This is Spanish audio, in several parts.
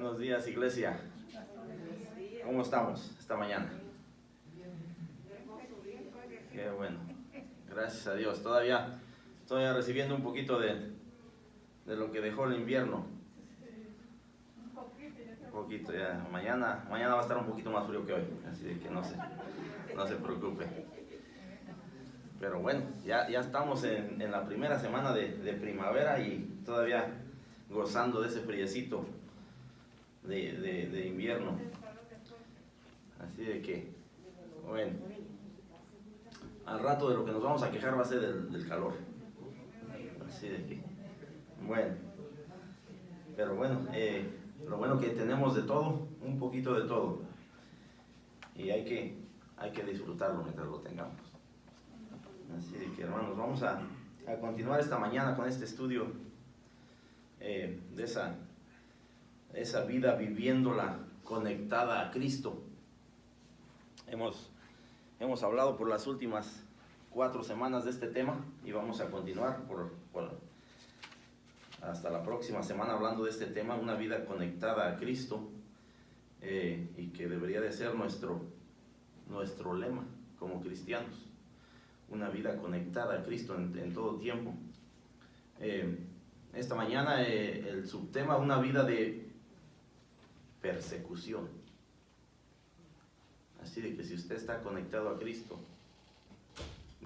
Buenos días, iglesia. ¿Cómo estamos esta mañana? Qué bueno. Gracias a Dios. Todavía recibiendo un poquito de lo que dejó el invierno. Un poquito ya. Mañana va a estar un poquito más frío que hoy, así que no se preocupe. Pero bueno, ya estamos en la primera semana de primavera y todavía gozando de ese friecito de invierno. Así de que, bueno, al rato de lo que nos vamos a quejar va a ser del calor. Así de que, bueno, pero bueno, lo bueno que tenemos de todo, un poquito de todo. Y hay que disfrutarlo mientras lo tengamos. Así de que, hermanos, vamos a continuar esta mañana con este estudio de esa vida viviéndola conectada a Cristo. Hemos hablado por las últimas 4 semanas de este tema y vamos a continuar hasta la próxima semana hablando de este tema, una vida conectada a Cristo, y que debería de ser nuestro lema como cristianos, una vida conectada a Cristo en todo tiempo. Esta mañana el subtema, una vida de persecución. Así de que si usted está conectado a Cristo,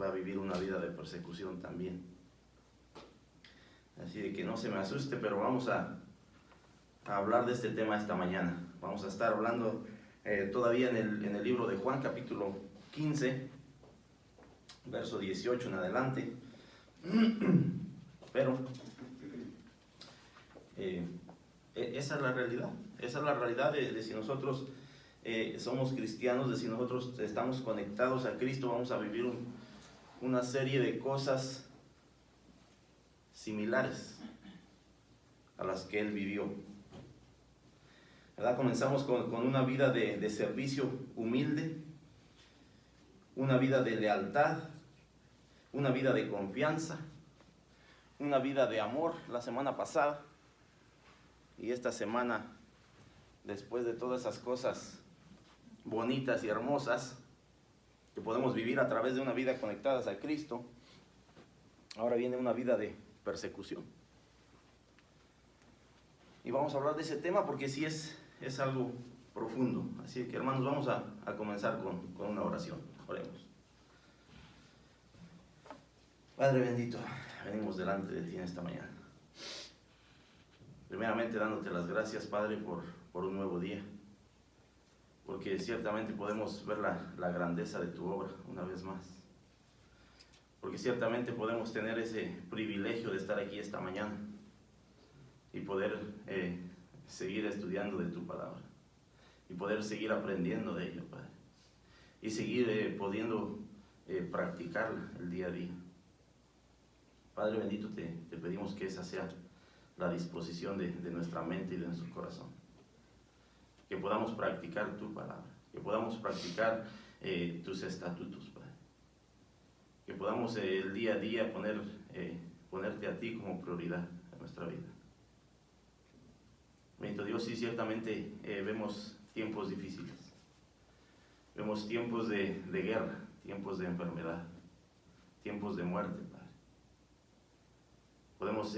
va a vivir una vida de persecución también. Así de que no se me asuste, pero vamos a hablar de este tema esta mañana. Vamos a estar hablando todavía en el libro de Juan, capítulo 15, verso 18 en adelante. Pero esa es la realidad. Esa es la realidad de si nosotros somos cristianos, de si nosotros estamos conectados a Cristo, vamos a vivir una serie de cosas similares a las que Él vivió. ¿Verdad? Comenzamos con una vida de servicio humilde, una vida de lealtad, una vida de confianza, una vida de amor la semana pasada. Y esta semana, después de todas esas cosas bonitas y hermosas que podemos vivir a través de una vida conectadas a Cristo, ahora viene una vida de persecución. Y vamos a hablar de ese tema porque sí es algo profundo. Así que, hermanos, vamos a comenzar con una oración. Oremos. Padre bendito, venimos delante de ti en esta mañana. Primeramente dándote las gracias, Padre, por un nuevo día. Porque ciertamente podemos ver la grandeza de tu obra una vez más. Porque ciertamente podemos tener ese privilegio de estar aquí esta mañana y poder seguir estudiando de tu palabra y poder seguir aprendiendo de ello, Padre, y seguir pudiendo practicarla el día a día. Padre bendito, te pedimos que esa sea la disposición de nuestra mente y de nuestro corazón, que podamos practicar tu palabra, que podamos practicar tus estatutos, Padre, que podamos el día a día ponerte a ti como prioridad en nuestra vida. Bendito Dios, sí, ciertamente vemos tiempos difíciles, vemos tiempos de guerra, tiempos de enfermedad, tiempos de muerte, Padre. Podemos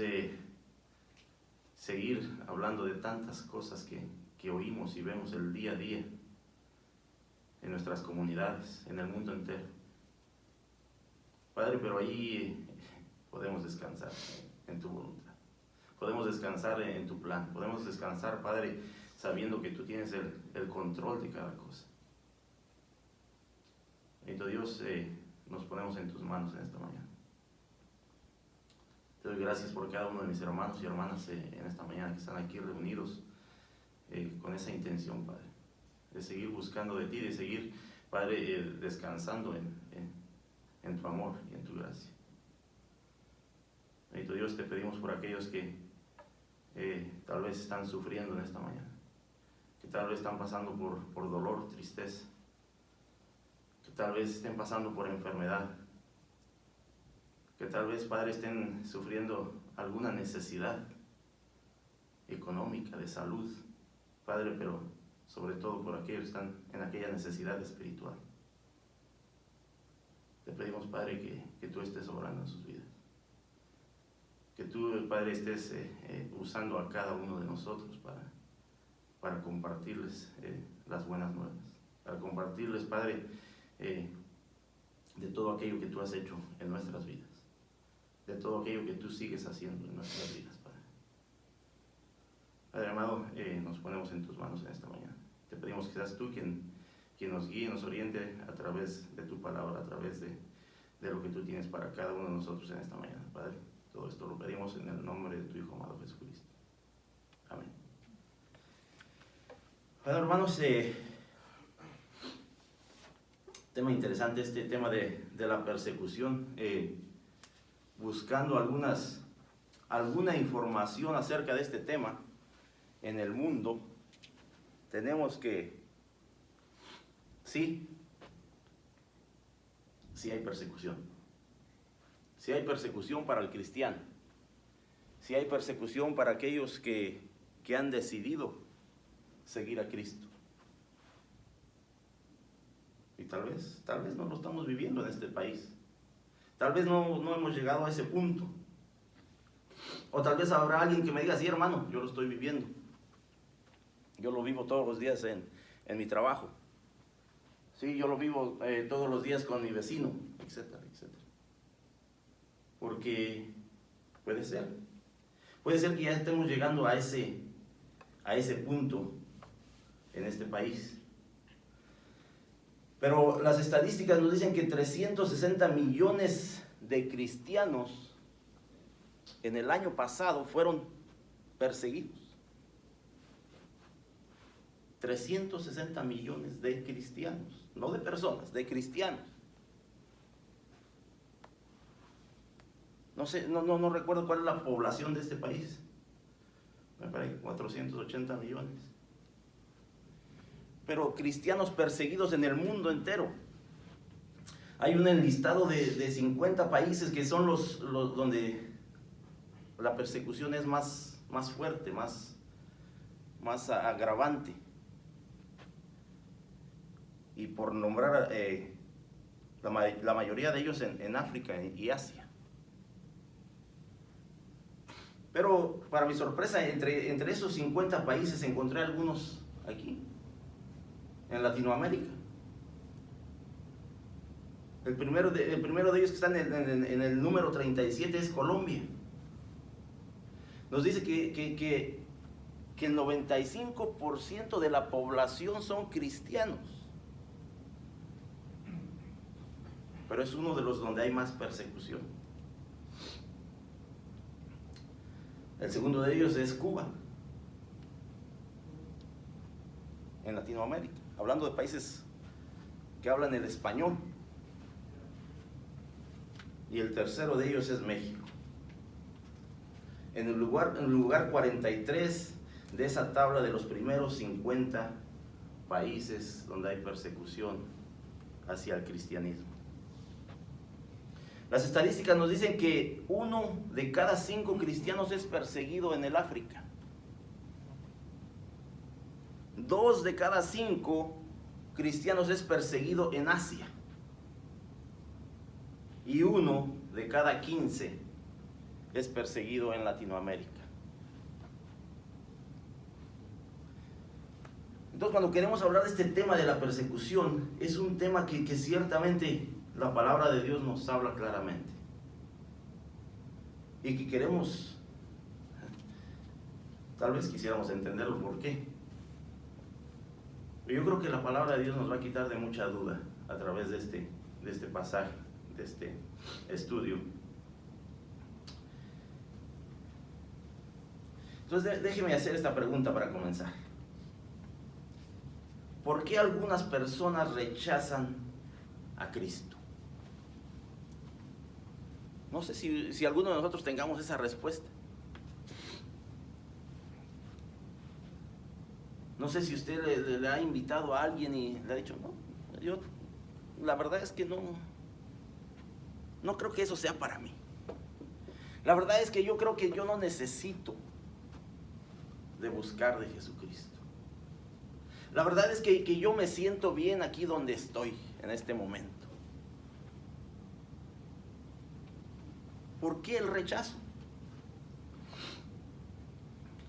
seguir hablando de tantas cosas que oímos y vemos el día a día en nuestras comunidades, en el mundo entero. Padre, pero ahí podemos descansar en tu voluntad. Podemos descansar en tu plan. Podemos descansar, Padre, sabiendo que tú tienes el control de cada cosa. Bendito Dios, nos ponemos en tus manos en esta mañana. Te doy gracias por cada uno de mis hermanos y hermanas en esta mañana que están aquí reunidos con esa intención, Padre, de seguir buscando de ti, de seguir, Padre, descansando en tu amor y en tu gracia. Bendito Dios, te pedimos por aquellos que tal vez están sufriendo en esta mañana, que tal vez están pasando por dolor, tristeza, que tal vez estén pasando por enfermedad, que tal vez, Padre, estén sufriendo alguna necesidad económica, de salud, Padre, pero sobre todo por aquellos que están en aquella necesidad espiritual. Te pedimos, Padre, que tú estés obrando en sus vidas. Que tú, Padre, estés usando a cada uno de nosotros para compartirles las buenas nuevas. Para compartirles, Padre, de todo aquello que tú has hecho en nuestras vidas. De todo aquello que tú sigues haciendo en nuestras vidas, Padre. Padre amado, nos ponemos en tus manos en esta mañana. Te pedimos que seas tú quien nos guíe, nos oriente a través de tu palabra, a través de lo que tú tienes para cada uno de nosotros en esta mañana, Padre. Todo esto lo pedimos en el nombre de tu Hijo amado Jesucristo. Amén. Bueno, hermanos, tema interesante este tema de la persecución. Buscando alguna información acerca de este tema en el mundo, tenemos que sí hay persecución. Sí hay persecución para el cristiano. Sí hay persecución para aquellos que han decidido seguir a Cristo. Y tal vez no lo estamos viviendo en este país. Tal vez no hemos llegado a ese punto. O tal vez habrá alguien que me diga, sí, hermano, yo lo estoy viviendo. Yo lo vivo todos los días en mi trabajo. Sí, yo lo vivo todos los días con mi vecino, etcétera, etcétera. Porque puede ser que ya estemos llegando a ese punto en este país. Pero las estadísticas nos dicen que 360 millones de cristianos en el año pasado fueron perseguidos. 360 millones de cristianos, no de personas, de cristianos. No sé, no recuerdo cuál es la población de este país. Me parece 480 millones. Pero cristianos perseguidos en el mundo entero. Hay un enlistado de 50 países que son los donde la persecución es más fuerte, más agravante. Y por nombrar la mayoría de ellos en África y Asia. Pero para mi sorpresa, entre esos 50 países encontré algunos aquí, en Latinoamérica. El primero de ellos que están en el número 37 es Colombia. Nos dice que el 95% de la población son cristianos. Pero es uno de los donde hay más persecución. El segundo de ellos es Cuba, en Latinoamérica, hablando de países que hablan el español. Y el tercero de ellos es México. En el lugar 43 de esa tabla de los primeros 50 países donde hay persecución hacia el cristianismo. Las estadísticas nos dicen que 1 de cada 5 cristianos es perseguido en el África. 2 de cada 5 cristianos es perseguido en Asia. Y 1 de cada 15 es perseguido en Latinoamérica. Entonces, cuando queremos hablar de este tema de la persecución, es un tema que ciertamente la palabra de Dios nos habla claramente. Y que queremos, tal vez quisiéramos entenderlo por qué. Pero yo creo que la palabra de Dios nos va a quitar de mucha duda a través de este pasaje, de este estudio. Entonces déjeme hacer esta pregunta para comenzar. ¿Por qué algunas personas rechazan a Cristo? No sé si alguno de nosotros tengamos esa respuesta. No sé si usted le ha invitado a alguien y le ha dicho, no, yo la verdad es que no creo que eso sea para mí. La verdad es que yo creo que yo no necesito de buscar de Jesucristo. La verdad es que yo me siento bien aquí donde estoy en este momento. ¿Por qué el rechazo?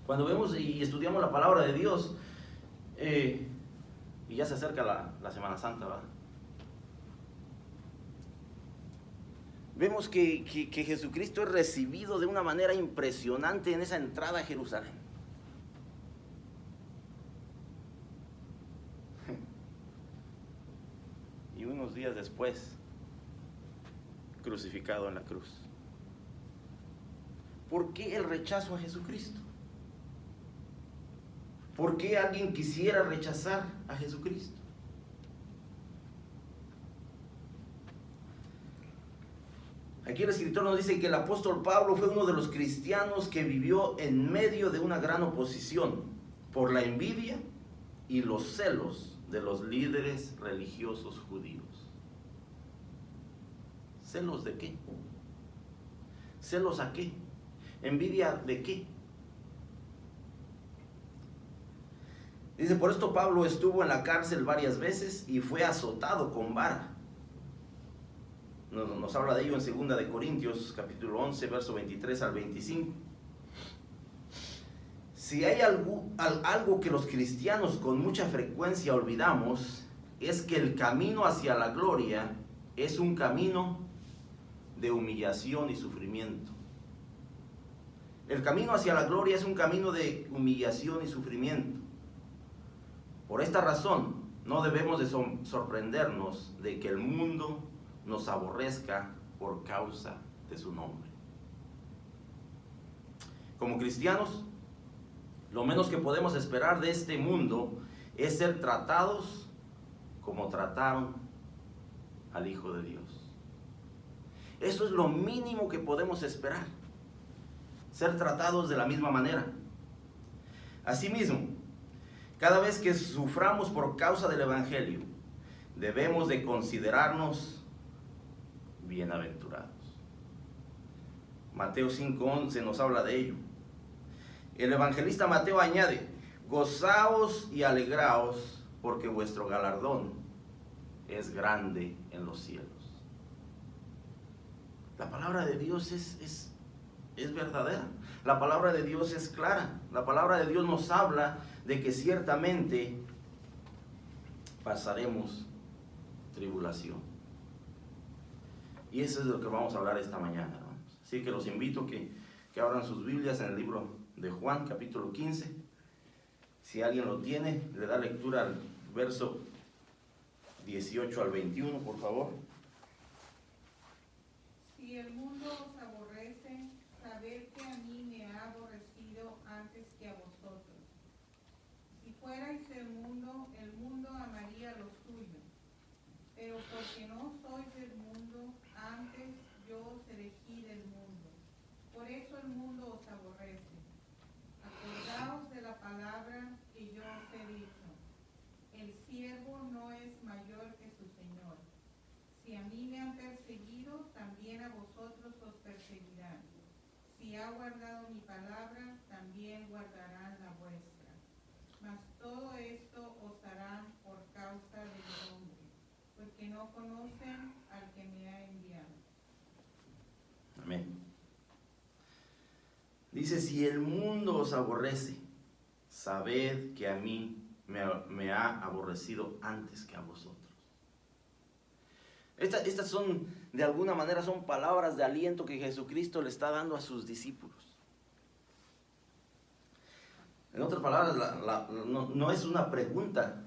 Cuando vemos y estudiamos la palabra de Dios, y ya se acerca la Semana Santa, ¿verdad? Vemos que Jesucristo es recibido de una manera impresionante en esa entrada a Jerusalén. Y unos días después, crucificado en la cruz. ¿Por qué el rechazo a Jesucristo? ¿Por qué alguien quisiera rechazar a Jesucristo? Aquí el escritor nos dice que el apóstol Pablo fue uno de los cristianos que vivió en medio de una gran oposición por la envidia y los celos de los líderes religiosos judíos. ¿Celos de qué? ¿Celos a qué? ¿Envidia de qué? Dice, por esto Pablo estuvo en la cárcel varias veces y fue azotado con vara. Nos habla de ello en 2 de Corintios, capítulo 11, verso 23 al 25. Si hay algo que los cristianos con mucha frecuencia olvidamos, es que el camino hacia la gloria es un camino de humillación y sufrimiento. El camino hacia la gloria es un camino de humillación y sufrimiento. Por esta razón, no debemos de sorprendernos de que el mundo nos aborrezca por causa de su nombre. Como cristianos, lo menos que podemos esperar de este mundo es ser tratados como trataron al Hijo de Dios. Eso es lo mínimo que podemos esperar, ser tratados de la misma manera. Asimismo, cada vez que suframos por causa del Evangelio, debemos de considerarnos bienaventurados. Mateo 5:11 nos habla de ello. El evangelista Mateo añade, gozaos y alegraos, porque vuestro galardón es grande en los cielos. La palabra de Dios es verdadera. La palabra de Dios es clara. La palabra de Dios nos habla de que ciertamente pasaremos tribulación. Y eso es de lo que vamos a hablar esta mañana, hermanos. Así que los invito que abran sus Biblias en el libro de Juan, capítulo 15. Si alguien lo tiene, le da lectura al verso 18 al 21, por favor. Si el mundo os aborrece, sabed que a mí me ha aborrecido antes que a vosotros. Si fuerais el mundo amaría lo suyo. Pero porque no sois del mundo, antes yo os elegí del mundo. Por eso el mundo os aborrece. Acordaos de la palabra que yo os he dicho. El siervo no es mayor que su señor. Si a mí me han perseguido, también a vosotros os perseguirán. Si ha guardado mi palabra, también guardarán la vuestra. Mas todo esto os harán por causa de mi nombre, porque no conocen al que me ha enviado. Amén. Dice, si el mundo os aborrece, sabed que a mí me ha aborrecido antes que a vosotros. Estas son, de alguna manera, son palabras de aliento que Jesucristo le está dando a sus discípulos. En otras palabras, no es una pregunta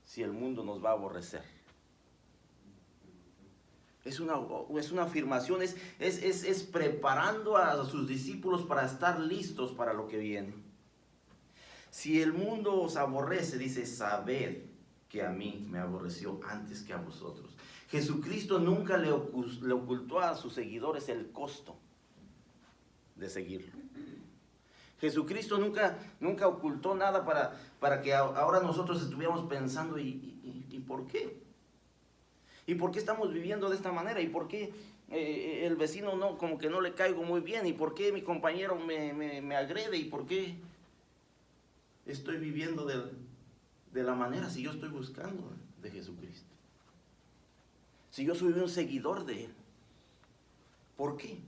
si el mundo nos va a aborrecer. Es una afirmación, es preparando a sus discípulos para estar listos para lo que viene. Si el mundo os aborrece, dice, sabed que a mí me aborreció antes que a vosotros. Jesucristo nunca le ocultó a sus seguidores el costo de seguirlo. Jesucristo nunca ocultó nada para que ahora nosotros estuviéramos pensando, ¿y por qué? ¿Y por qué estamos viviendo de esta manera? ¿Y por qué el vecino como que no le caigo muy bien? ¿Y por qué mi compañero me agrede? ¿Y por qué? estoy viviendo de la manera, si yo estoy buscando de Jesucristo? Si yo soy un seguidor de Él. ¿Por qué?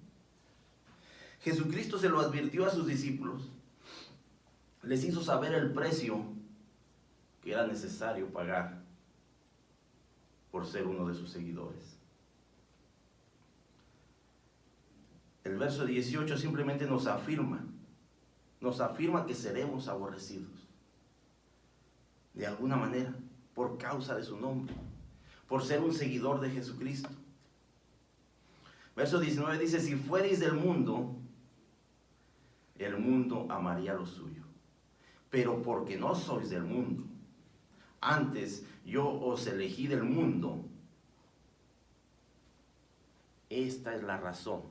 Jesucristo se lo advirtió a sus discípulos. Les hizo saber el precio que era necesario pagar por ser uno de sus seguidores. El verso 18 simplemente nos afirma que seremos aborrecidos. De alguna manera, por causa de su nombre, por ser un seguidor de Jesucristo. Verso 19 dice, si fuereis del mundo, el mundo amaría lo suyo. Pero porque no sois del mundo, antes yo os elegí del mundo. Esta es la razón.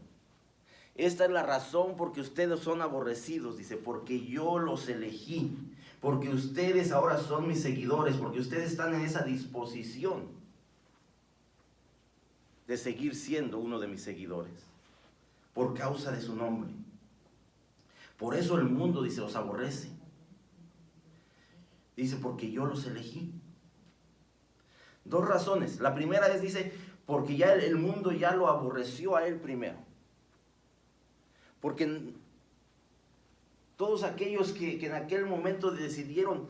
Esta es la razón porque ustedes son aborrecidos, dice, porque yo los elegí. Porque ustedes ahora son mis seguidores, porque ustedes están en esa disposición de seguir siendo uno de mis seguidores, por causa de su nombre. Por eso el mundo, dice, os aborrece. Dice, porque yo los elegí. Dos razones. La primera es, dice, porque ya el mundo ya lo aborreció a él primero. Porque todos aquellos que en aquel momento decidieron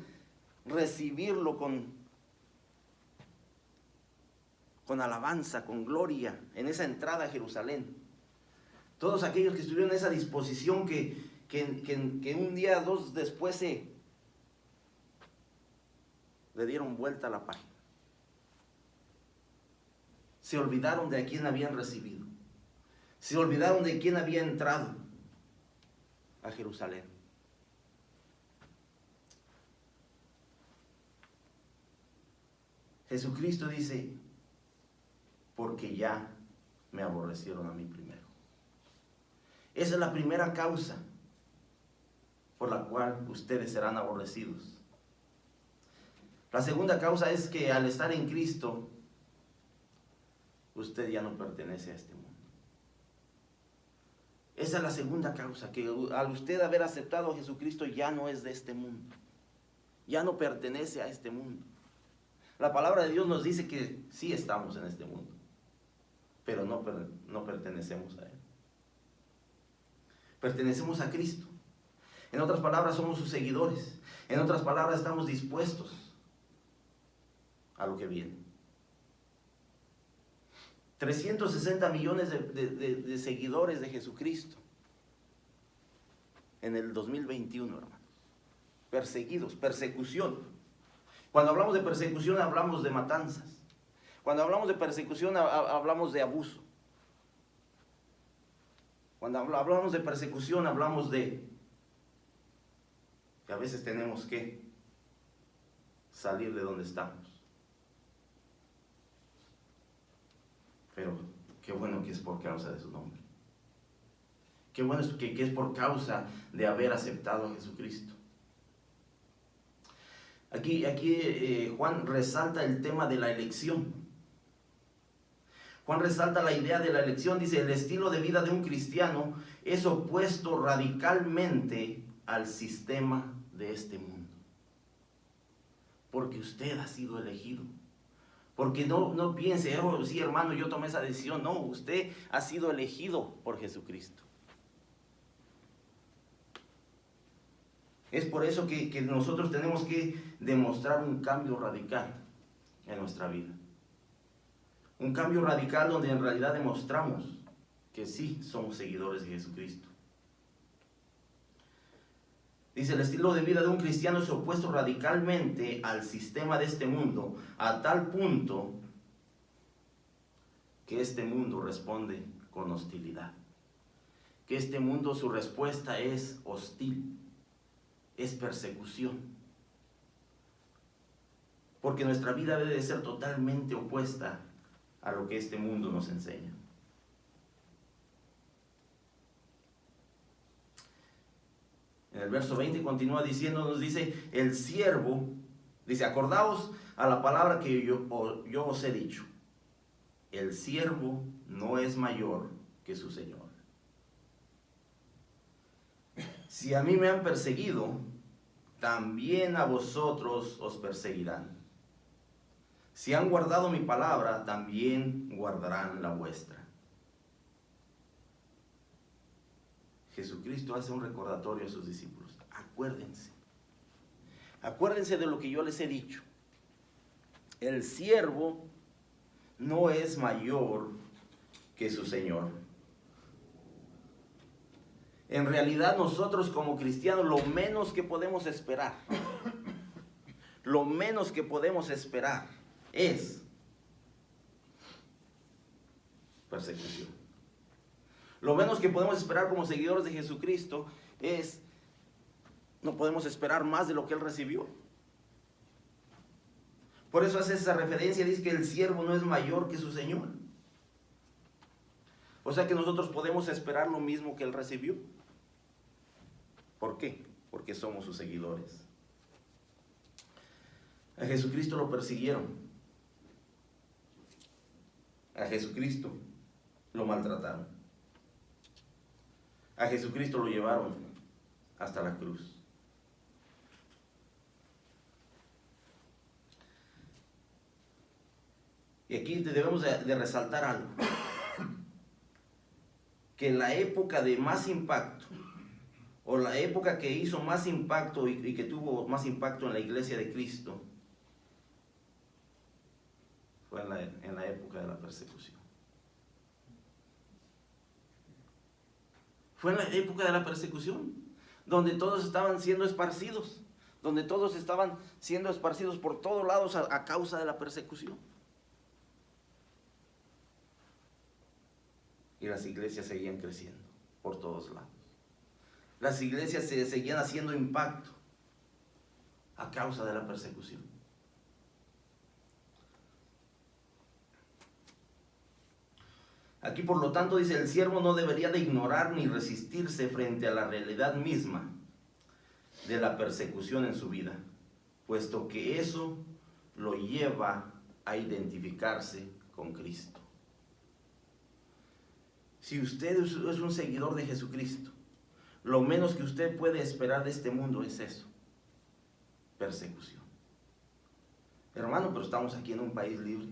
recibirlo con alabanza, con gloria, en esa entrada a Jerusalén. Todos aquellos que estuvieron en esa disposición que un día, dos después le dieron vuelta a la página. Se olvidaron de a quién habían recibido. Se olvidaron de quién había entrado a Jerusalén. Jesucristo dice, porque ya me aborrecieron a mí primero. Esa es la primera causa por la cual ustedes serán aborrecidos. La segunda causa es que al estar en Cristo, usted ya no pertenece a este mundo. Esa es la segunda causa, que al usted haber aceptado a Jesucristo ya no es de este mundo. Ya no pertenece a este mundo. La palabra de Dios nos dice que sí estamos en este mundo, pero no pertenecemos a Él. Pertenecemos a Cristo. En otras palabras, somos sus seguidores. En otras palabras, estamos dispuestos a lo que viene. 360 millones de seguidores de Jesucristo en el 2021, hermanos. Perseguidos, persecución. Cuando hablamos de persecución hablamos de matanzas. Cuando hablamos de persecución hablamos de abuso. Cuando hablamos de persecución hablamos de que a veces tenemos que salir de donde estamos. Pero qué bueno que es por causa de su nombre. Qué bueno que es por causa de haber aceptado a Jesucristo. Aquí Juan resalta el tema de la elección. Juan resalta la idea de la elección. Dice, el estilo de vida de un cristiano es opuesto radicalmente al sistema de este mundo. Porque usted ha sido elegido. Porque no piense, oh, sí, hermano, yo tomé esa decisión. No, usted ha sido elegido por Jesucristo. Es por eso que nosotros tenemos que demostrar un cambio radical en nuestra vida. Un cambio radical donde en realidad demostramos que sí somos seguidores de Jesucristo. Dice, el estilo de vida de un cristiano es opuesto radicalmente al sistema de este mundo, a tal punto que este mundo responde con hostilidad. Que este mundo, su respuesta es hostil, es persecución. Porque nuestra vida debe de ser totalmente opuesta a lo que este mundo nos enseña. En el verso 20 continúa diciendo, nos dice, el siervo, dice, acordaos a la palabra que yo os he dicho. El siervo no es mayor que su Señor. Si a mí me han perseguido, también a vosotros os perseguirán. Si han guardado mi palabra, también guardarán la vuestra. Jesucristo hace un recordatorio a sus discípulos. Acuérdense de lo que yo les he dicho. El siervo no es mayor que su Señor. En realidad nosotros como cristianos lo menos que podemos esperar es persecución. Lo menos que podemos esperar como seguidores de Jesucristo es, no podemos esperar más de lo que Él recibió. Por eso hace esa referencia, dice que el siervo no es mayor que su Señor. O sea que nosotros podemos esperar lo mismo que Él recibió. ¿Por qué? Porque somos sus seguidores. A Jesucristo lo persiguieron. A Jesucristo lo maltrataron. A Jesucristo lo llevaron hasta la cruz. Y aquí debemos de resaltar algo. Que la época de más impacto, o la época que hizo más impacto y que tuvo más impacto en la iglesia de Cristo, fue en la época de la persecución. Fue en la época de la persecución, donde todos estaban siendo esparcidos, por todos lados a causa de la persecución. Y las iglesias seguían creciendo por todos lados. Las iglesias se seguían haciendo impacto a causa de la persecución. Aquí, por lo tanto, dice, el siervo no debería de ignorar ni resistirse frente a la realidad misma de la persecución en su vida, puesto que eso lo lleva a identificarse con Cristo. Si usted es un seguidor de Jesucristo, lo menos que usted puede esperar de este mundo es eso, persecución. Hermano, pero estamos aquí en un país libre.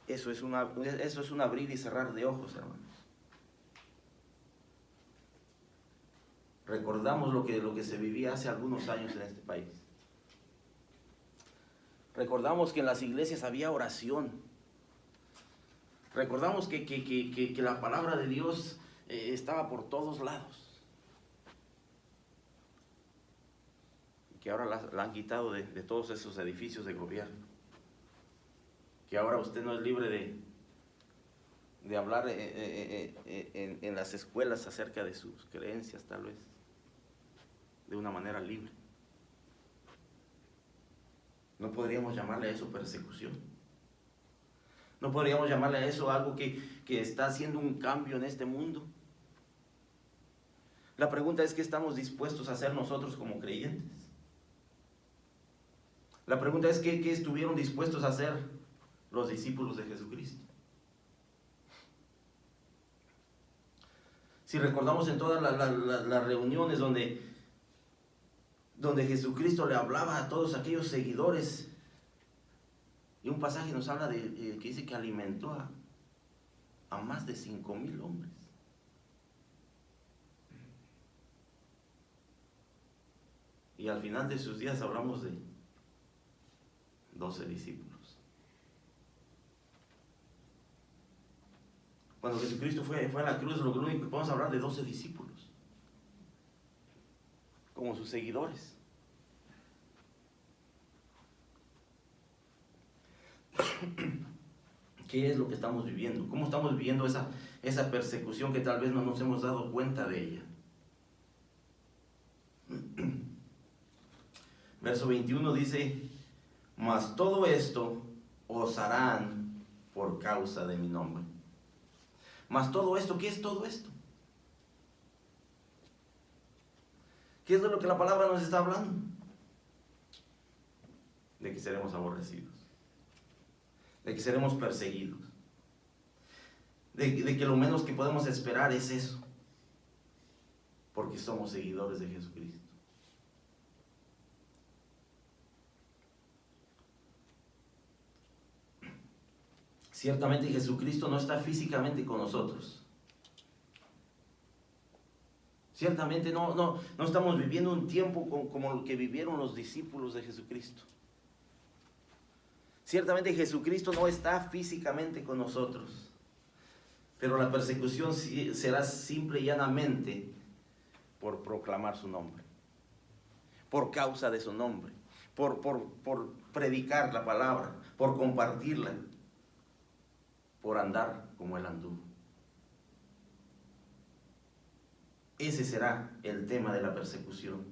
Eso es un abrir y cerrar de ojos, hermanos. Recordamos lo que se vivía hace algunos años en este país. Recordamos que en las iglesias había oración. Recordamos que la palabra de Dios estaba por todos lados. Y que ahora la han quitado de todos esos edificios de gobierno. Que ahora usted no es libre de hablar en las escuelas acerca de sus creencias, tal vez, de una manera libre. ¿No podríamos llamarle a eso persecución? ¿No podríamos llamarle a eso algo que está haciendo un cambio en este mundo? La pregunta es, ¿qué estamos dispuestos a hacer nosotros como creyentes? La pregunta es, ¿qué estuvieron dispuestos a hacer los discípulos de Jesucristo? Si recordamos en todas las reuniones donde Jesucristo le hablaba a todos aquellos seguidores, y un pasaje nos habla que dice que alimentó a más de 5,000 hombres. Y al final de sus días hablamos de 12 discípulos. Cuando Jesucristo fue a la cruz, lo único que podemos hablar de 12 discípulos, como sus seguidores. ¿Qué es lo que estamos viviendo? ¿Cómo estamos viviendo esa persecución que tal vez no nos hemos dado cuenta de ella? Verso 21 dice, mas todo esto os harán por causa de mi nombre. Mas todo esto, ¿qué es todo esto? ¿Qué es de lo que la palabra nos está hablando? De que seremos aborrecidos, de que seremos perseguidos, de que lo menos que podemos esperar es eso. porque somos seguidores de Jesucristo. Ciertamente Jesucristo no está físicamente con nosotros. Ciertamente no estamos viviendo un tiempo como el que vivieron los discípulos de Jesucristo. Ciertamente Jesucristo no está físicamente con nosotros. Pero la persecución será simple y llanamente por proclamar su nombre. Por causa de su nombre. Por predicar la palabra. Por compartirla. Por andar como Él anduvo. Ese será el tema de la persecución.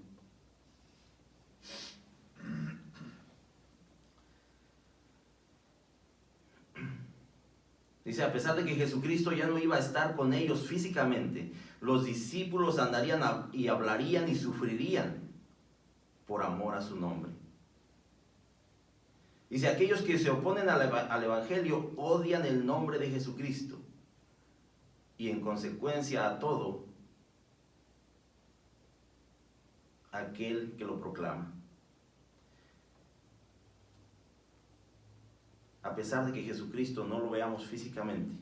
Dice, a pesar de que Jesucristo ya no iba a estar con ellos físicamente, los discípulos andarían y hablarían y sufrirían por amor a su nombre. Dice, aquellos que se oponen al Evangelio odian el nombre de Jesucristo y en consecuencia a todo aquel que lo proclama. A pesar de que Jesucristo no lo veamos físicamente,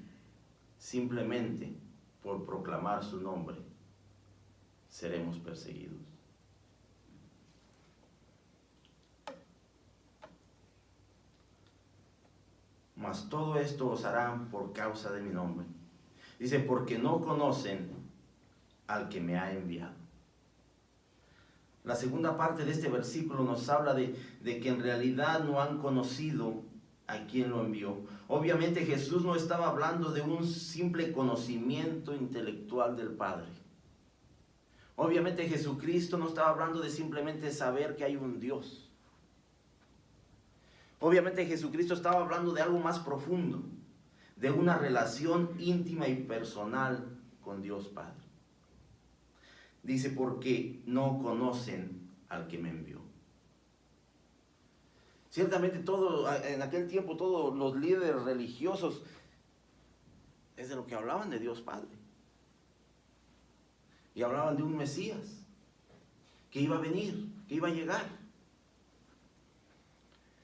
simplemente por proclamar su nombre, seremos perseguidos. Mas todo esto os harán por causa de mi nombre. Dice, porque no conocen al que me ha enviado. La segunda parte de este versículo nos habla de que en realidad no han conocido a quien lo envió. Obviamente Jesús no estaba hablando de un simple conocimiento intelectual del Padre. Obviamente Jesucristo no estaba hablando de simplemente saber que hay un Dios. Obviamente Jesucristo estaba hablando de algo más profundo, de una relación íntima y personal con Dios Padre. Dice, porque no conocen al que me envió. Ciertamente en aquel tiempo todos los líderes religiosos es de lo que hablaban de Dios Padre. Y hablaban de un Mesías que iba a venir, que iba a llegar.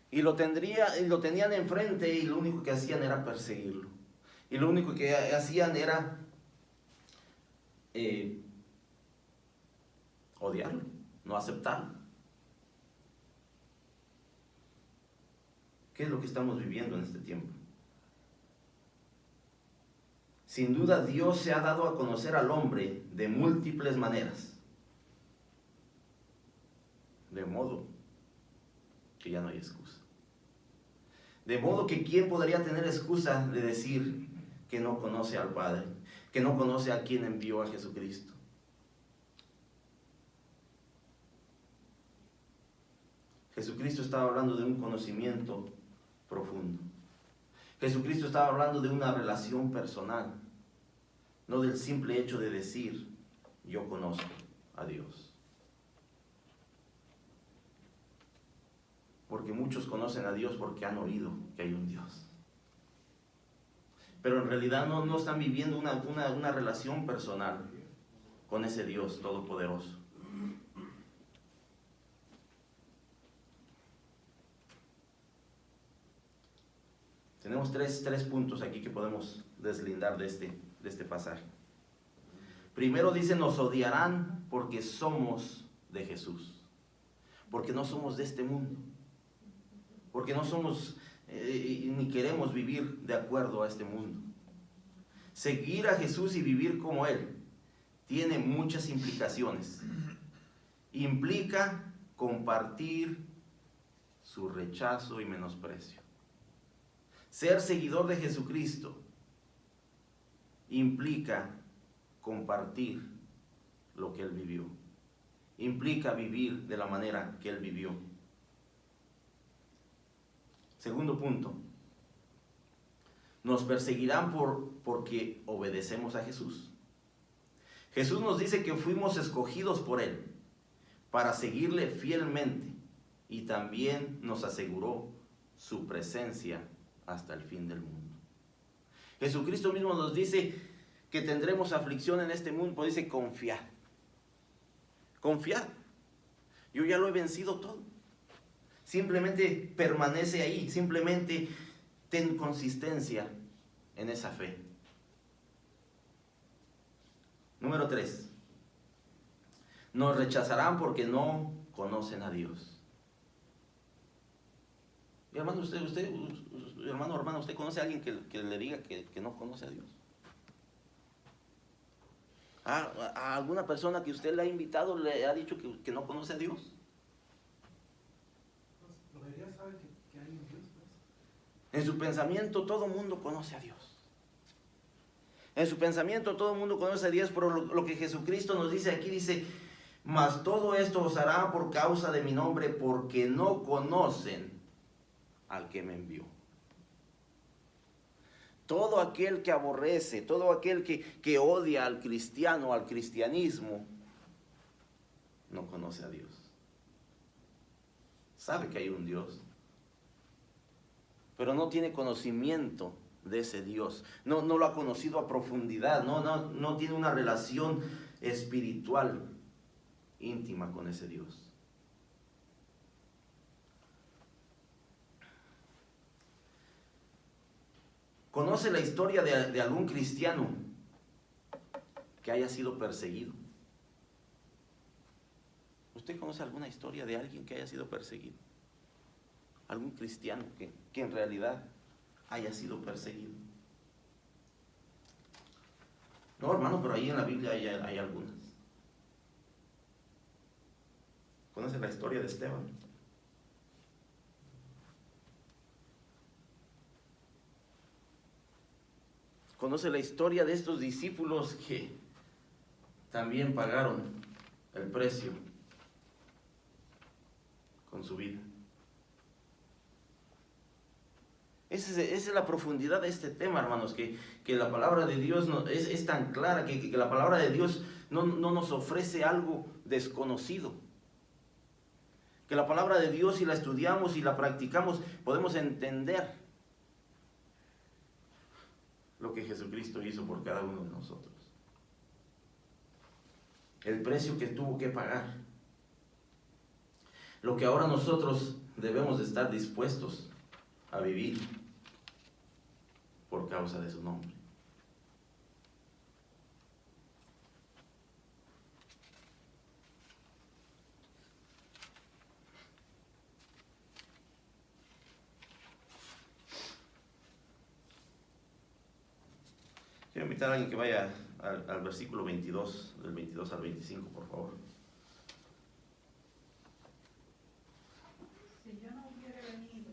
Y lo tenían enfrente y lo único que hacían era perseguirlo. Y lo único que hacían era odiarlo, no aceptarlo. ¿Qué es lo que estamos viviendo en este tiempo? Sin duda Dios se ha dado a conocer al hombre de múltiples maneras. De modo que ya no hay excusa. De modo que ¿quién podría tener excusa de decir que no conoce al Padre? Que no conoce a quien envió a Jesucristo. Jesucristo estaba hablando de un conocimiento profundo. Jesucristo estaba hablando de una relación personal, no del simple hecho de decir, yo conozco a Dios. Porque muchos conocen a Dios porque han oído que hay un Dios. Pero en realidad no están viviendo una relación personal con ese Dios todopoderoso. Tenemos tres puntos aquí que podemos deslindar de este pasaje. Primero dice, nos odiarán porque somos de Jesús. Porque no somos de este mundo. Porque no somos ni queremos vivir de acuerdo a este mundo. Seguir a Jesús y vivir como Él tiene muchas implicaciones. Implica compartir su rechazo y menosprecio. Ser seguidor de Jesucristo implica compartir lo que Él vivió. Implica vivir de la manera que Él vivió. Segundo punto. Nos perseguirán porque obedecemos a Jesús. Jesús nos dice que fuimos escogidos por Él para seguirle fielmente y también nos aseguró su presencia hasta el fin del mundo. Jesucristo mismo nos dice que tendremos aflicción en este mundo, pues dice confiar. Confiad. Yo ya lo he vencido todo. Simplemente permanece ahí. Simplemente ten consistencia en esa fe. Número 3. Nos rechazarán porque no conocen a Dios. Y hermano, hermana, ¿usted conoce a alguien que le diga que no conoce a Dios? ¿A alguna persona que usted le ha invitado le ha dicho que no conoce a Dios? Pues la mayoría sabe que hay un Dios, pues. En su pensamiento todo el mundo conoce a Dios. En su pensamiento todo el mundo conoce a Dios, pero lo que Jesucristo nos dice aquí, dice, mas todo esto os hará por causa de mi nombre, porque no conocen al que me envió. Todo aquel que aborrece, todo aquel que odia al cristiano, al cristianismo, no conoce a Dios. Sabe que hay un Dios, pero no tiene conocimiento de ese Dios. No lo ha conocido a profundidad, no tiene una relación espiritual íntima con ese Dios. ¿Conoce la historia de algún cristiano que haya sido perseguido? ¿Usted conoce alguna historia de alguien que haya sido perseguido? ¿Algún cristiano que en realidad haya sido perseguido? No, hermano, pero ahí en la Biblia hay algunas. ¿Conoce la historia de Esteban? ¿Conoce la historia de estos discípulos que también pagaron el precio con su vida? Esa es la profundidad de este tema, hermanos, que la palabra de Dios es tan clara, que la palabra de Dios no nos ofrece algo desconocido. Que la palabra de Dios, si la estudiamos y la practicamos, podemos entender lo que Jesucristo hizo por cada uno de nosotros. El precio que tuvo que pagar. Lo que ahora nosotros debemos de estar dispuestos a vivir por causa de su nombre. Quiero invitar a alguien que vaya al versículo 22, del 22 al 25, por favor. Si yo no hubiera venido,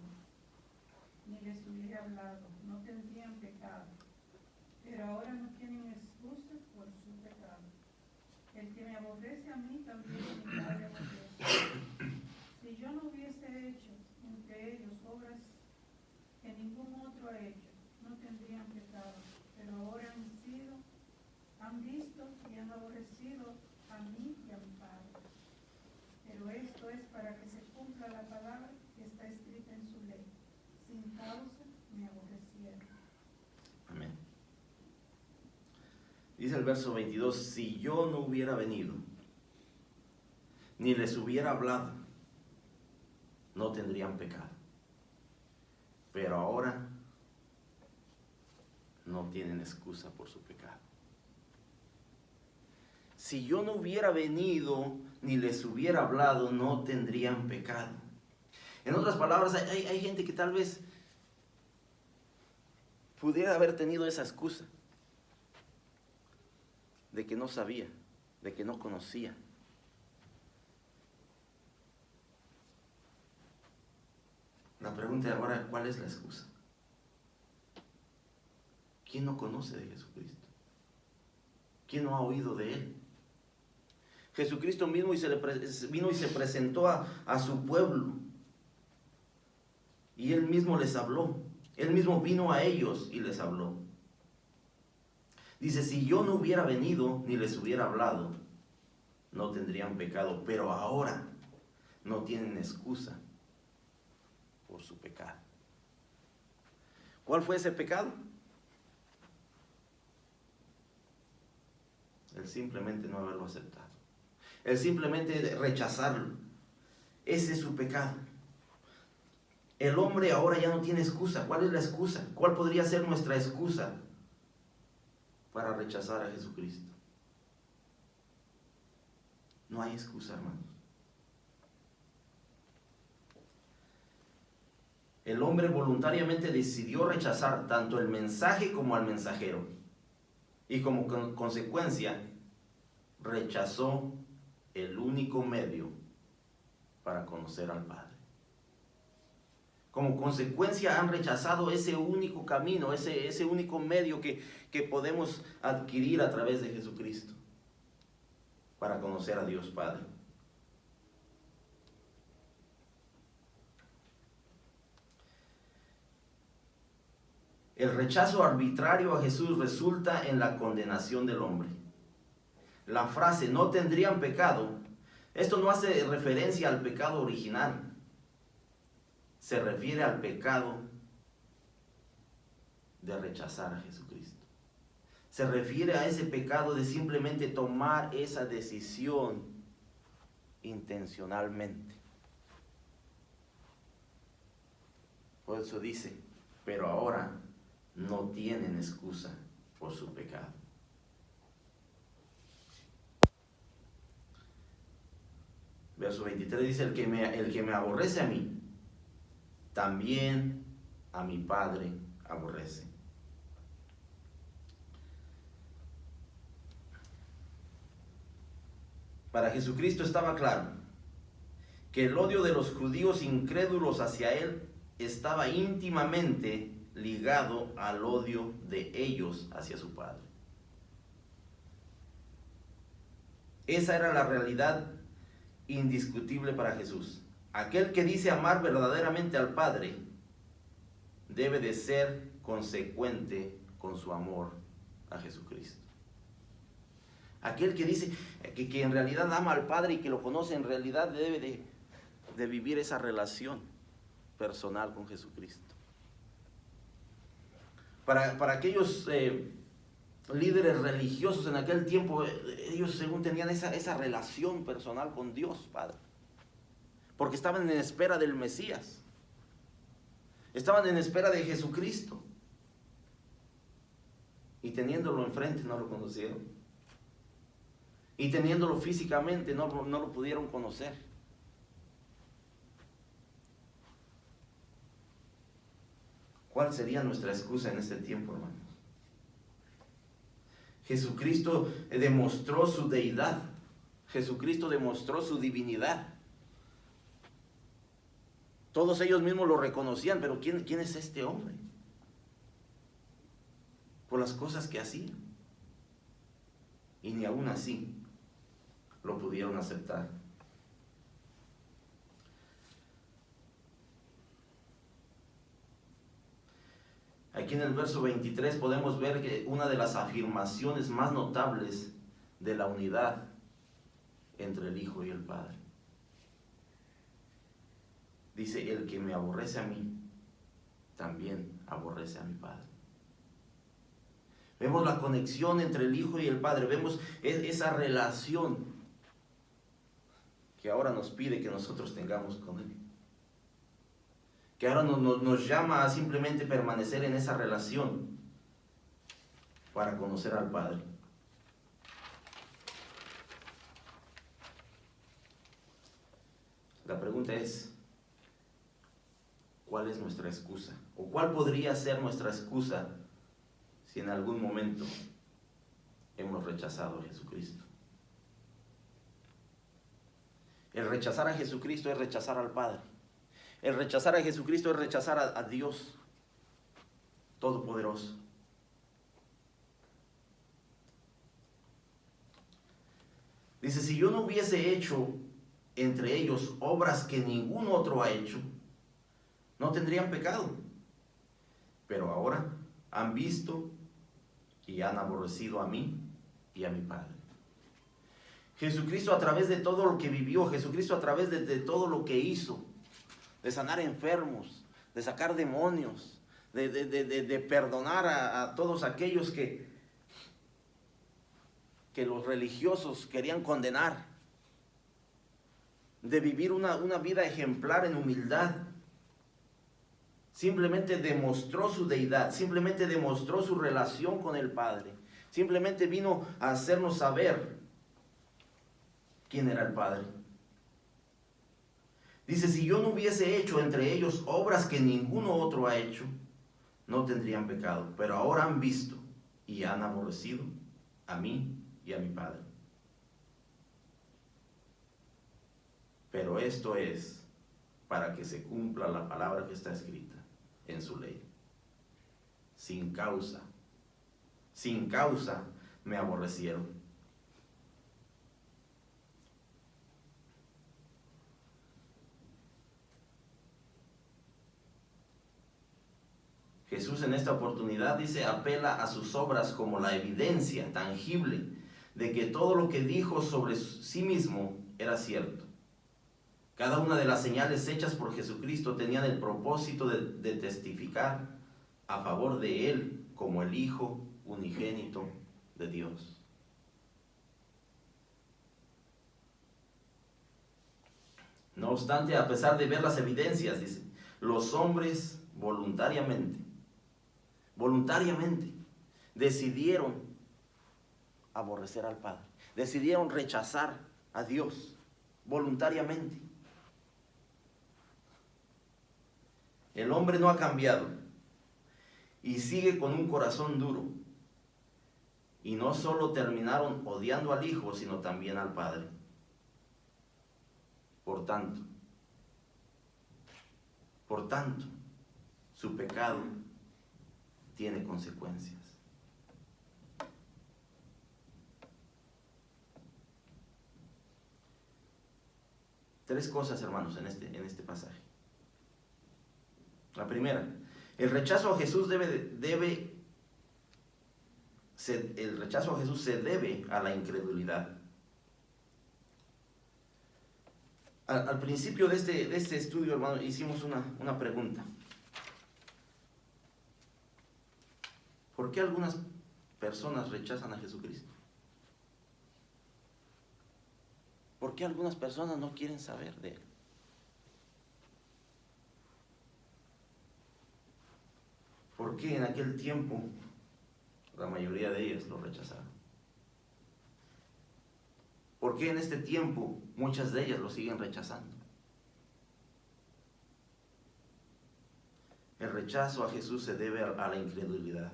ni les hubiera hablado, no tendrían pecado. Pero ahora no tienen excusa por su pecado. El que me aborrece a mí, también mi Padre aborrece. Si yo no hubiese hecho entre ellos obras que ningún otro ha hecho, no tendrían pecado. Pero ahora han visto y han aborrecido a mí y a mi Padre. Pero esto es para que se cumpla la palabra que está escrita en su ley. Sin causa me aborrecieron. Amén. Dice el verso 22, si yo no hubiera venido, ni les hubiera hablado, no tendrían pecado. Pero ahora no tienen excusa por su pecado. Si yo no hubiera venido, ni les hubiera hablado, no tendrían pecado. En otras palabras, hay gente que tal vez pudiera haber tenido esa excusa de que no sabía, de que no conocía. La pregunta ahora, ¿cuál es la excusa? ¿Quién no conoce de Jesucristo? ¿Quién no ha oído de Él? Jesucristo mismo vino y se presentó a su pueblo. Y Él mismo les habló. Él mismo vino a ellos y les habló. Dice, si yo no hubiera venido ni les hubiera hablado, no tendrían pecado. Pero ahora no tienen excusa por su pecado. ¿Cuál fue ese pecado? El simplemente no haberlo aceptado. el simplemente rechazarlo. Ese es su pecado. El hombre ahora ya no tiene excusa. ¿Cuál es la excusa? ¿Cuál podría ser nuestra excusa para rechazar a Jesucristo? No hay excusa, hermanos. El hombre voluntariamente decidió rechazar tanto el mensaje como al mensajero. Y como consecuencia, rechazó el único medio para conocer al Padre. Como consecuencia han rechazado ese único camino, ese único medio que podemos adquirir a través de Jesucristo para conocer a Dios Padre. El rechazo arbitrario a Jesús resulta en la condenación del hombre. La frase "no tendrían pecado", esto no hace referencia al pecado original. Se refiere al pecado de rechazar a Jesucristo. Se refiere a ese pecado de simplemente tomar esa decisión intencionalmente. Por eso dice, pero ahora no tienen excusa por su pecado. Verso 23 dice, el que me aborrece a mí, también a mi Padre aborrece. Para Jesucristo estaba claro que el odio de los judíos incrédulos hacia Él estaba íntimamente ligado al odio de ellos hacia su Padre. Esa era la realidad indiscutible para Jesús. Aquel que dice amar verdaderamente al Padre debe de ser consecuente con su amor a Jesucristo. Aquel que dice que en realidad ama al Padre y que lo conoce, en realidad debe de vivir esa relación personal con Jesucristo. Para aquellos líderes religiosos en aquel tiempo, ellos según tenían esa relación personal con Dios Padre, porque estaban en espera del Mesías, estaban en espera de Jesucristo, y teniéndolo enfrente no lo conocieron, y teniéndolo físicamente no lo pudieron conocer. ¿Cuál sería nuestra excusa en este tiempo, hermanos? Jesucristo demostró su deidad. Jesucristo demostró su divinidad. Todos ellos mismos lo reconocían, pero ¿quién es este hombre? Por las cosas que hacía. Y ni aún así lo pudieron aceptar. Aquí en el verso 23 podemos ver que una de las afirmaciones más notables de la unidad entre el Hijo y el Padre. Dice, el que me aborrece a mí, también aborrece a mi Padre. Vemos la conexión entre el Hijo y el Padre, vemos esa relación que ahora nos pide que nosotros tengamos con Él. Que ahora nos llama a simplemente permanecer en esa relación para conocer al Padre. La pregunta es, ¿cuál es nuestra excusa? ¿O cuál podría ser nuestra excusa si en algún momento hemos rechazado a Jesucristo? El rechazar a Jesucristo es rechazar al Padre. El rechazar a Jesucristo es rechazar a Dios Todopoderoso. Dice, si yo no hubiese hecho entre ellos obras que ningún otro ha hecho, no tendrían pecado. Pero ahora han visto y han aborrecido a mí y a mi Padre. Jesucristo a través de todo lo que vivió, Jesucristo a través de todo lo que hizo, de sanar enfermos, de sacar demonios, de perdonar a todos aquellos que los religiosos querían condenar. de vivir una vida ejemplar en humildad. Simplemente demostró su deidad, simplemente demostró su relación con el Padre. Simplemente vino a hacernos saber quién era el Padre. Dice, si yo no hubiese hecho entre ellos obras que ninguno otro ha hecho, no tendrían pecado. Pero ahora han visto y han aborrecido a mí y a mi Padre. Pero esto es para que se cumpla la palabra que está escrita en su ley. Sin causa me aborrecieron. Jesús en esta oportunidad dice, apela a sus obras como la evidencia tangible de que todo lo que dijo sobre sí mismo era cierto. Cada una de las señales hechas por Jesucristo tenían el propósito de testificar a favor de Él como el Hijo unigénito de Dios. No obstante, a pesar de ver las evidencias, dice, los hombres voluntariamente decidieron aborrecer al Padre, decidieron rechazar a Dios voluntariamente. El hombre no ha cambiado y sigue con un corazón duro. Y no solo terminaron odiando al Hijo, sino también al Padre. Por tanto, su pecado tiene consecuencias. Tres cosas, hermanos, en este pasaje. La primera, el rechazo a Jesús se debe a la incredulidad. Al principio de este estudio, hermano, hicimos una pregunta. ¿Por qué algunas personas rechazan a Jesucristo? ¿Por qué algunas personas no quieren saber de Él? ¿Por qué en aquel tiempo la mayoría de ellas lo rechazaron? ¿Por qué en este tiempo muchas de ellas lo siguen rechazando? El rechazo a Jesús se debe a la incredulidad.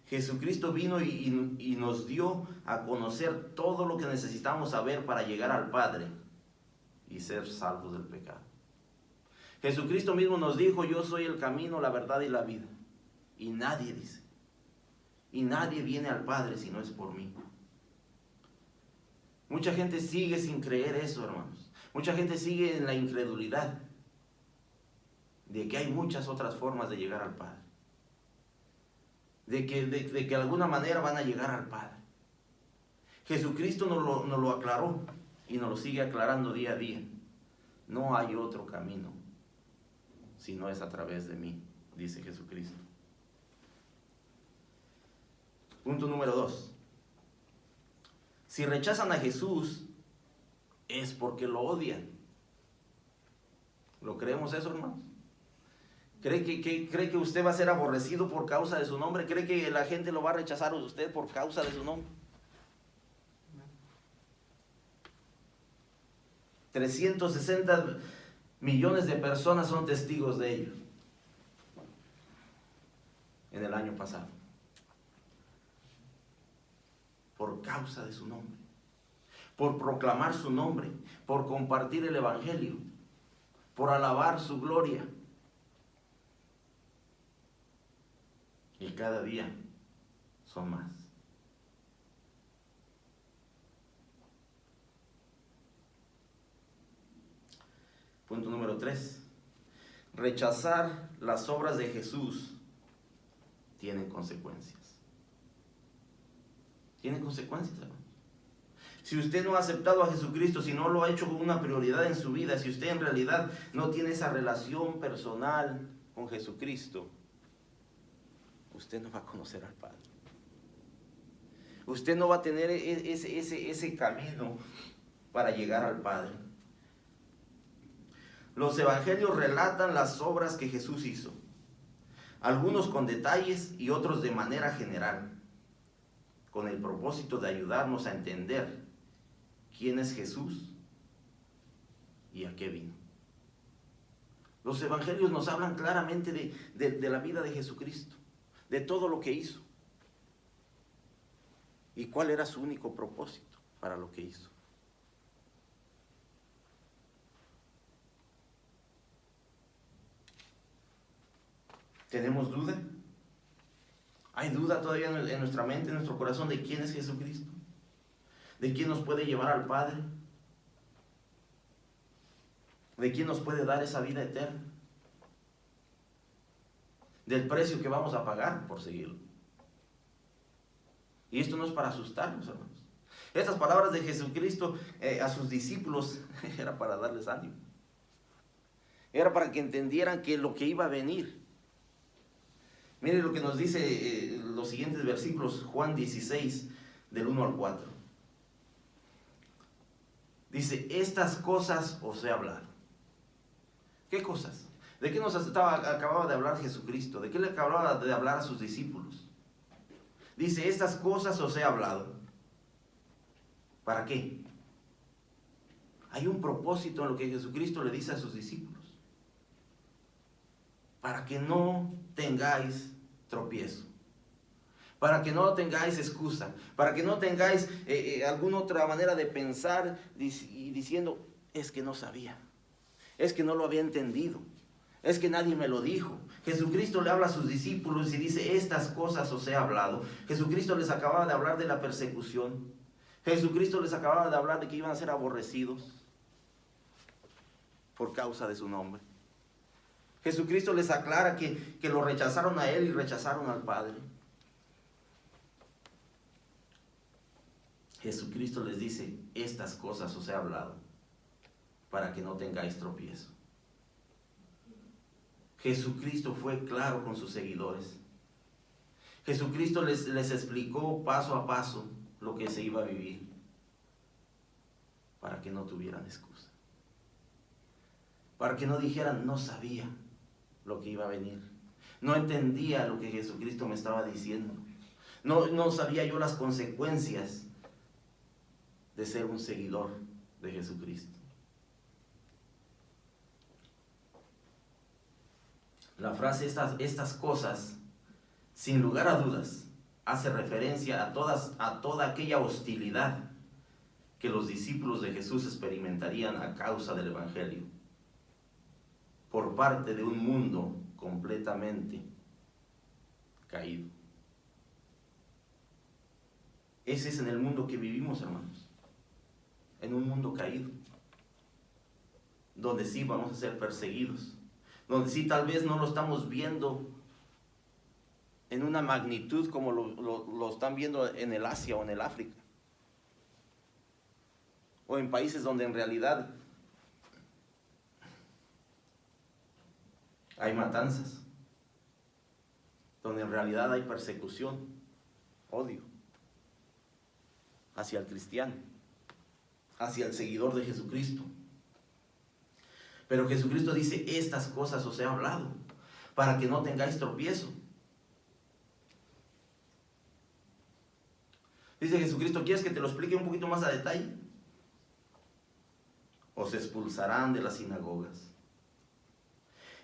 Jesucristo vino y nos dio a conocer todo lo que necesitamos saber para llegar al Padre y ser salvos del pecado. Jesucristo mismo nos dijo, yo soy el camino, la verdad y la vida. Y nadie viene al Padre si no es por mí. Mucha gente sigue sin creer eso, hermanos. Mucha gente sigue en la incredulidad de que hay muchas otras formas de llegar al Padre. De que de alguna manera van a llegar al Padre. Jesucristo nos lo aclaró y nos lo sigue aclarando día a día. No hay otro camino si no es a través de mí, dice Jesucristo. Punto número 2. Si rechazan a Jesús, es porque lo odian. ¿Lo creemos eso, hermanos? ¿Cree que usted va a ser aborrecido por causa de su nombre? ¿Cree que la gente lo va a rechazar a usted por causa de su nombre? 360 millones de personas son testigos de ello en el año pasado. Por causa de su nombre, por proclamar su nombre, por compartir el Evangelio, por alabar su gloria. Y cada día son más. Punto número 3. Rechazar las obras de Jesús tiene consecuencias. Tiene consecuencias, hermano. Si usted no ha aceptado a Jesucristo, si no lo ha hecho como una prioridad en su vida, si usted en realidad no tiene esa relación personal con Jesucristo, usted no va a conocer al Padre. Usted no va a tener ese camino para llegar al Padre. Los evangelios relatan las obras que Jesús hizo, algunos con detalles y otros de manera general, con el propósito de ayudarnos a entender quién es Jesús y a qué vino. Los evangelios nos hablan claramente de la vida de Jesucristo, de todo lo que hizo y cuál era su único propósito para lo que hizo. ¿Tenemos duda? ¿Hay duda todavía en nuestra mente, en nuestro corazón, de quién es Jesucristo? ¿De quién nos puede llevar al Padre? ¿De quién nos puede dar esa vida eterna? Del precio que vamos a pagar por seguirlo. Y esto no es para asustarnos, hermanos. Estas palabras de Jesucristo a sus discípulos era para darles ánimo. Era para que entendieran que lo que iba a venir. Mire lo que nos dice los siguientes versículos, Juan 16, del 1 al 4. Dice, estas cosas os he hablado. ¿Qué cosas? ¿De qué nos acababa de hablar Jesucristo? ¿De qué le acababa de hablar a sus discípulos? Dice, estas cosas os he hablado. ¿Para qué? Hay un propósito en lo que Jesucristo le dice a sus discípulos. Para que no tengáis tropiezo, para que no tengáis excusa, para que no tengáis alguna otra manera de pensar y diciendo, es que no sabía, es que no lo había entendido, es que nadie me lo dijo. Jesucristo le habla a sus discípulos y dice, estas cosas os he hablado. Jesucristo les acababa de hablar de la persecución. Jesucristo les acababa de hablar de que iban a ser aborrecidos por causa de su nombre. Jesucristo les aclara que lo rechazaron a Él y rechazaron al Padre. Jesucristo les dice, estas cosas os he hablado para que no tengáis tropiezo. Jesucristo fue claro con sus seguidores. Jesucristo les explicó paso a paso lo que se iba a vivir para que no tuvieran excusa. Para que no dijeran, no sabía lo que iba a venir. No entendía lo que Jesucristo me estaba diciendo. No sabía yo las consecuencias de ser un seguidor de Jesucristo. La frase estas cosas, sin lugar a dudas, hace referencia a toda aquella hostilidad que los discípulos de Jesús experimentarían a causa del Evangelio, por parte de un mundo completamente caído. Ese es en el mundo que vivimos, hermanos. En un mundo caído. Donde sí vamos a ser perseguidos. Donde sí tal vez no lo estamos viendo en una magnitud como lo están viendo en el Asia o en el África. O en países donde en realidad hay matanzas, donde en realidad hay persecución, odio hacia el cristiano, hacia el seguidor de Jesucristo. Pero Jesucristo dice, estas cosas os he hablado, para que no tengáis tropiezo. Dice Jesucristo, ¿quieres que te lo explique un poquito más a detalle? Os expulsarán de las sinagogas.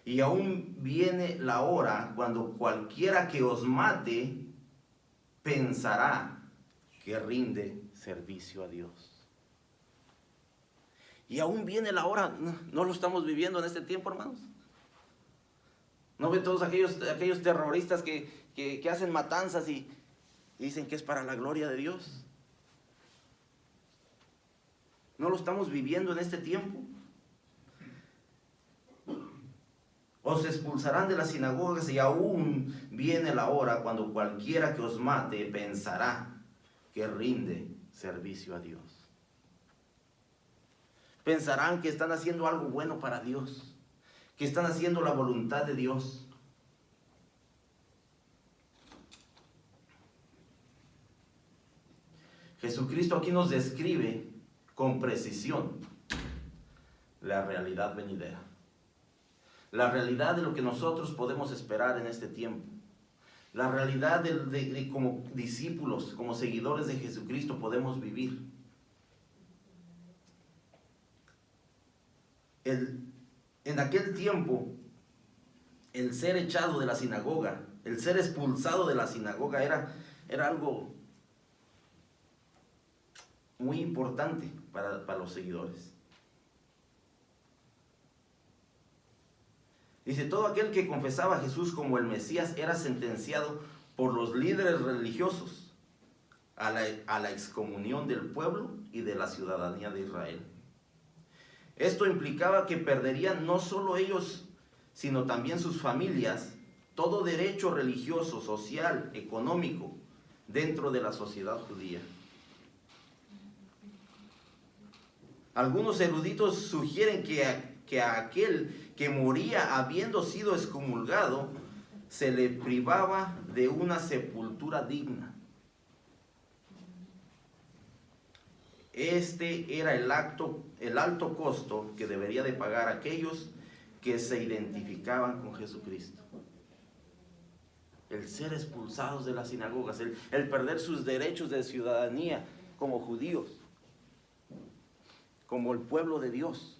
Y aún viene la hora cuando cualquiera que os mate pensará que rinde servicio a Dios. Y aún viene la hora, no lo estamos viviendo en este tiempo, hermanos. ¿No ven todos aquellos terroristas que hacen matanzas y dicen que es para la gloria de Dios? ¿No lo estamos viviendo en este tiempo? Os expulsarán de las sinagogas y aún viene la hora cuando cualquiera que os mate pensará que rinde servicio a Dios. Pensarán que están haciendo algo bueno para Dios, que están haciendo la voluntad de Dios. Jesucristo aquí nos describe con precisión la realidad venidera. La realidad de lo que nosotros podemos esperar en este tiempo. La realidad de como discípulos, como seguidores de Jesucristo podemos vivir. En aquel tiempo, el ser echado de la sinagoga, el ser expulsado de la sinagoga era algo muy importante para los seguidores. Dice, todo aquel que confesaba a Jesús como el Mesías era sentenciado por los líderes religiosos a la excomunión del pueblo y de la ciudadanía de Israel. Esto implicaba que perderían no solo ellos, sino también sus familias, todo derecho religioso, social, económico, dentro de la sociedad judía. Algunos eruditos sugieren que a aquel que moría habiendo sido excomulgado, se le privaba de una sepultura digna. Este era el alto costo que debería de pagar aquellos que se identificaban con Jesucristo. El ser expulsados de las sinagogas, el perder sus derechos de ciudadanía como judíos, como el pueblo de Dios.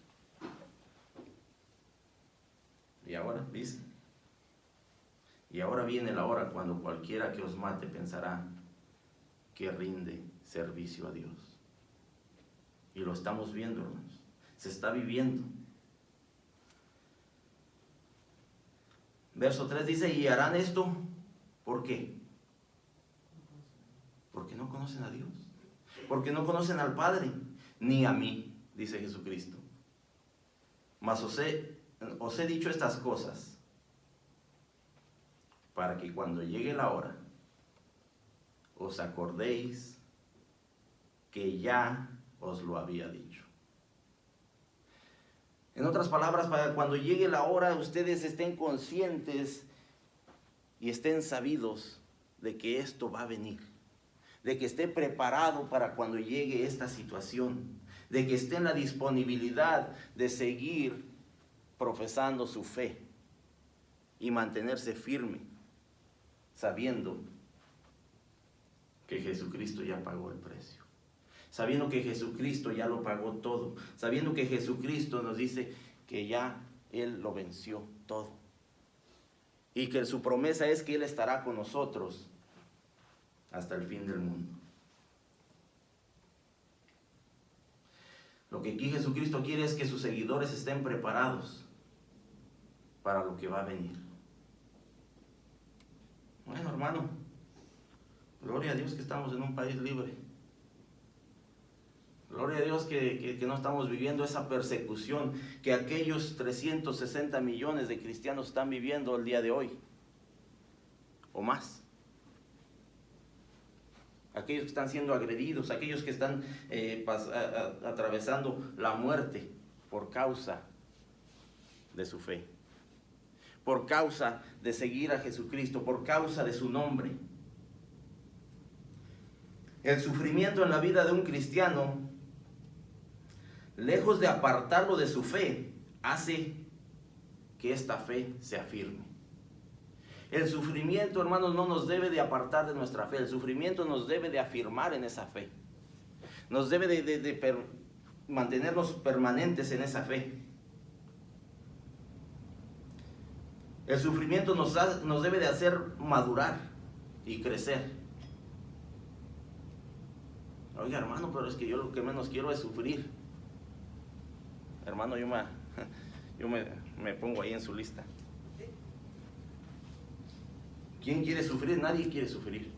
Y ahora dice, y ahora viene la hora cuando cualquiera que os mate pensará que rinde servicio a Dios. Y lo estamos viendo, hermanos. Se está viviendo. Verso 3 dice, y harán esto, ¿por qué? Porque no conocen a Dios. Porque no conocen al Padre, ni a mí, dice Jesucristo. Mas os he dicho estas cosas para que cuando llegue la hora os acordéis que ya os lo había dicho. En otras palabras, para cuando llegue la hora ustedes estén conscientes y estén sabidos de que esto va a venir, de que esté preparado para cuando llegue esta situación, de que esté en la disponibilidad de seguir profesando su fe y mantenerse firme, sabiendo que Jesucristo ya pagó el precio, sabiendo que Jesucristo ya lo pagó todo, sabiendo que Jesucristo nos dice que ya Él lo venció todo y que su promesa es que Él estará con nosotros hasta el fin del mundo. Lo que aquí Jesucristo quiere es que sus seguidores estén preparados para lo que va a venir. Bueno, hermano, gloria a Dios que estamos en un país libre. Gloria a Dios que no estamos viviendo esa persecución que aquellos 360 millones de cristianos están viviendo el día de hoy, o más. Aquellos que están siendo agredidos, aquellos que están atravesando la muerte por causa de su fe, por causa de seguir a Jesucristo, por causa de su nombre. El sufrimiento en la vida de un cristiano, lejos de apartarlo de su fe, hace que esta fe se afirme. El sufrimiento, hermanos, no nos debe de apartar de nuestra fe. El sufrimiento nos debe de afirmar en esa fe. Nos debe de mantenernos permanentes en esa fe. El sufrimiento nos debe de hacer madurar y crecer. Oiga, hermano, pero es que yo lo que menos quiero es sufrir. Hermano, yo me pongo ahí en su lista. ¿Quién quiere sufrir? Nadie quiere sufrir.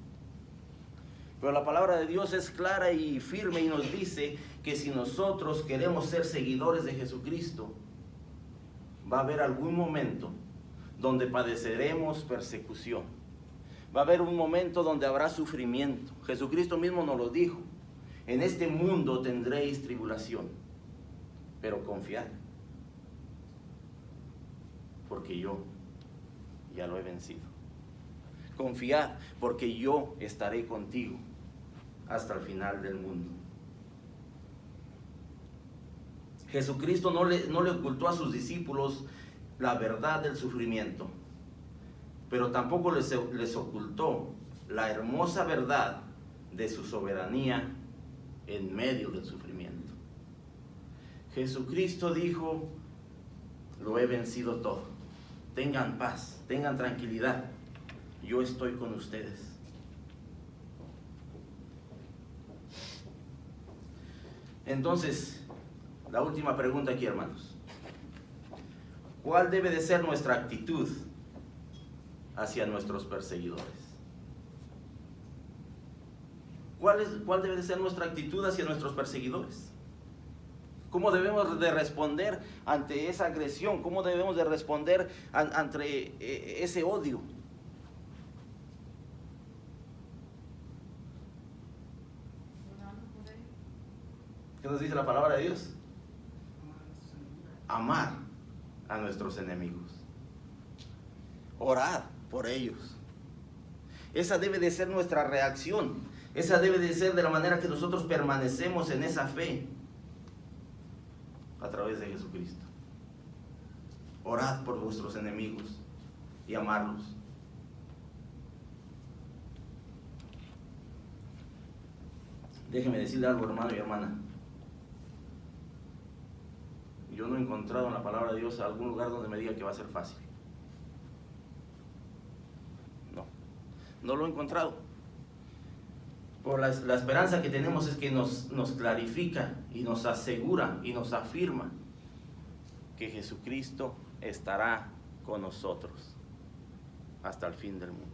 Pero la palabra de Dios es clara y firme y nos dice que si nosotros queremos ser seguidores de Jesucristo, va a haber algún momento donde padeceremos persecución. Va a haber un momento donde habrá sufrimiento. Jesucristo mismo nos lo dijo. En este mundo tendréis tribulación, pero confiad, porque yo ya lo he vencido. Confiad, porque yo estaré contigo hasta el final del mundo. Jesucristo no le ocultó a sus discípulos la verdad del sufrimiento, pero tampoco les ocultó la hermosa verdad de su soberanía en medio del sufrimiento. Jesucristo dijo: lo he vencido todo. Tengan paz, tengan tranquilidad. Yo estoy con ustedes. Entonces, la última pregunta aquí, hermanos. ¿Cuál debe de ser nuestra actitud hacia nuestros perseguidores? ¿Cuál debe de ser nuestra actitud hacia nuestros perseguidores? ¿Cómo debemos de responder ante esa agresión? ¿Cómo debemos de responder ante ese odio? ¿Qué nos dice la palabra de Dios? Amar a nuestros enemigos. Orad por ellos. Esa debe de ser nuestra reacción. Esa debe de ser de la manera que nosotros permanecemos en esa fe a través de Jesucristo. Orad por vuestros enemigos y amarlos. Déjeme decirle algo, hermano y hermana. Yo no he encontrado en la palabra de Dios algún lugar donde me diga que va a ser fácil. No lo he encontrado. Por la esperanza que tenemos es que nos clarifica y nos asegura y nos afirma que Jesucristo estará con nosotros hasta el fin del mundo.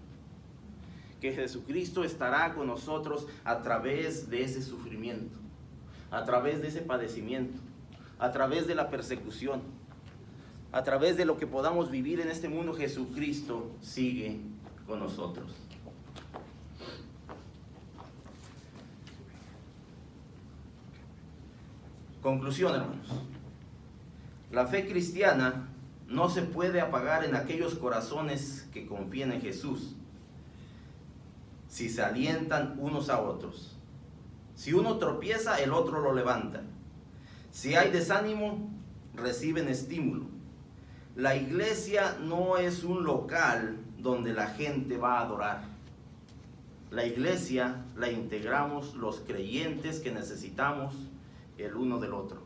Que Jesucristo estará con nosotros a través de ese sufrimiento, a través de ese padecimiento, a través de la persecución, a través de lo que podamos vivir en este mundo. Jesucristo sigue con nosotros. Conclusión, hermanos. La fe cristiana no se puede apagar en aquellos corazones que confían en Jesús si se alientan unos a otros. Si uno tropieza, el otro lo levanta. Si hay desánimo, reciben estímulo. La iglesia no es un local donde la gente va a adorar. La iglesia la integramos los creyentes que necesitamos el uno del otro.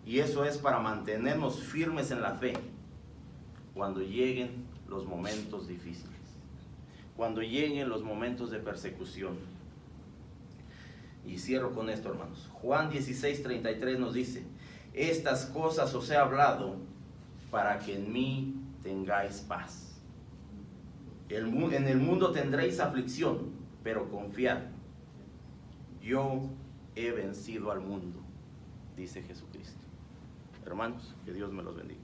Y eso es para mantenernos firmes en la fe cuando lleguen los momentos difíciles, cuando lleguen los momentos de persecución. Y cierro con esto, hermanos. Juan 16:33 nos dice: estas cosas os he hablado para que en mí tengáis paz. En el mundo tendréis aflicción, pero confiad, yo he vencido al mundo, dice Jesucristo. Hermanos, que Dios me los bendiga.